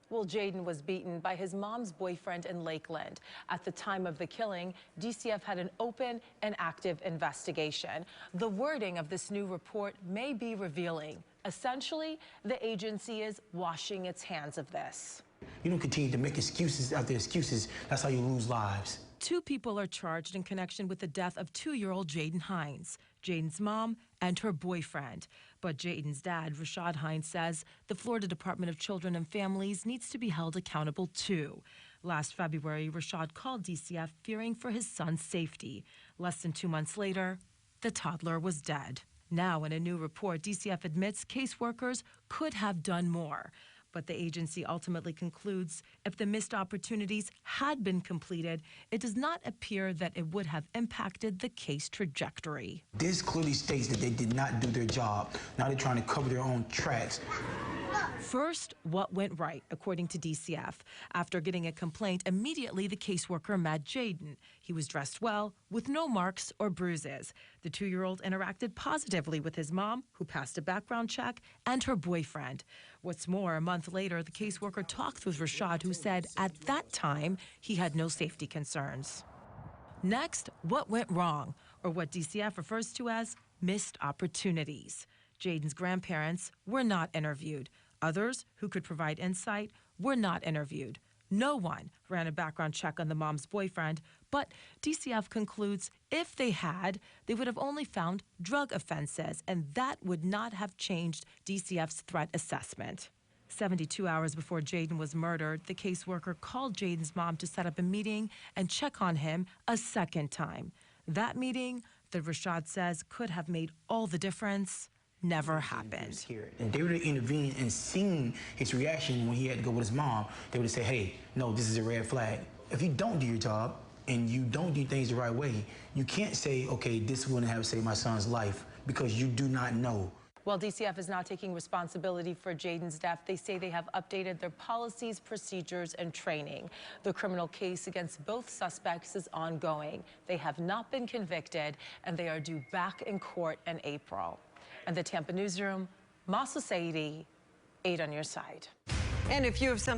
Well, Jaden was beaten by his mom's boyfriend in Lakeland. At the time of the killing, DCF had an open and active investigation. The wording of this new report may be revealing. Essentially, the agency is washing its hands of this. You don't continue to make excuses after excuses. That's how you lose lives. 2 people are charged in connection with the death of 2-year-old Jaden Hines, Jaden's mom and her boyfriend. But Jaden's dad, Rashad Hines, says the Florida Department of Children and Families needs to be held accountable too. Last February, Rashad called DCF fearing for his son's safety. Less than 2 months later, the toddler was dead. Now, in a new report, DCF admits caseworkers could have done more. But the agency ultimately concludes if the missed opportunities had been completed, it does not appear that it would have impacted the case trajectory. This clearly states that they did not do their job. Now they're trying to cover their own tracks. First, what went right, according to DCF? After getting a complaint, immediately the caseworker met Jaden. He was dressed well, with no marks or bruises. The 2-year-old interacted positively with his mom, who passed a background check, and her boyfriend. What's more, a month later, the caseworker talked with Rashad, who said at that time he had no safety concerns. Next, what went wrong, or what DCF refers to as missed opportunities. Jaden's grandparents were not interviewed. Others who could provide insight were not interviewed. No one ran a background check on the mom's boyfriend, but DCF concludes if they had, they would have only found drug offenses, and that would not have changed DCF's threat assessment. 72 hours before Jaden was murdered, the caseworker called Jaden's mom to set up a meeting and check on him a second time. That meeting, that Rashad says could have made all the difference, never happened. And they would have intervened and seen his reaction when he had to go with his mom. They would have said, hey, no, this is a red flag. If you don't do your job and you don't do things the right way, you can't say, okay, this wouldn't have saved my son's life, because you do not know. While DCF is not taking responsibility for Jaden's death, they say they have updated their policies, procedures, and training. The criminal case against both suspects is ongoing. They have not been convicted, and they are due back in court in April. And the Tampa newsroom, Mahsa, Saeidi, 8 on your side. And if you have something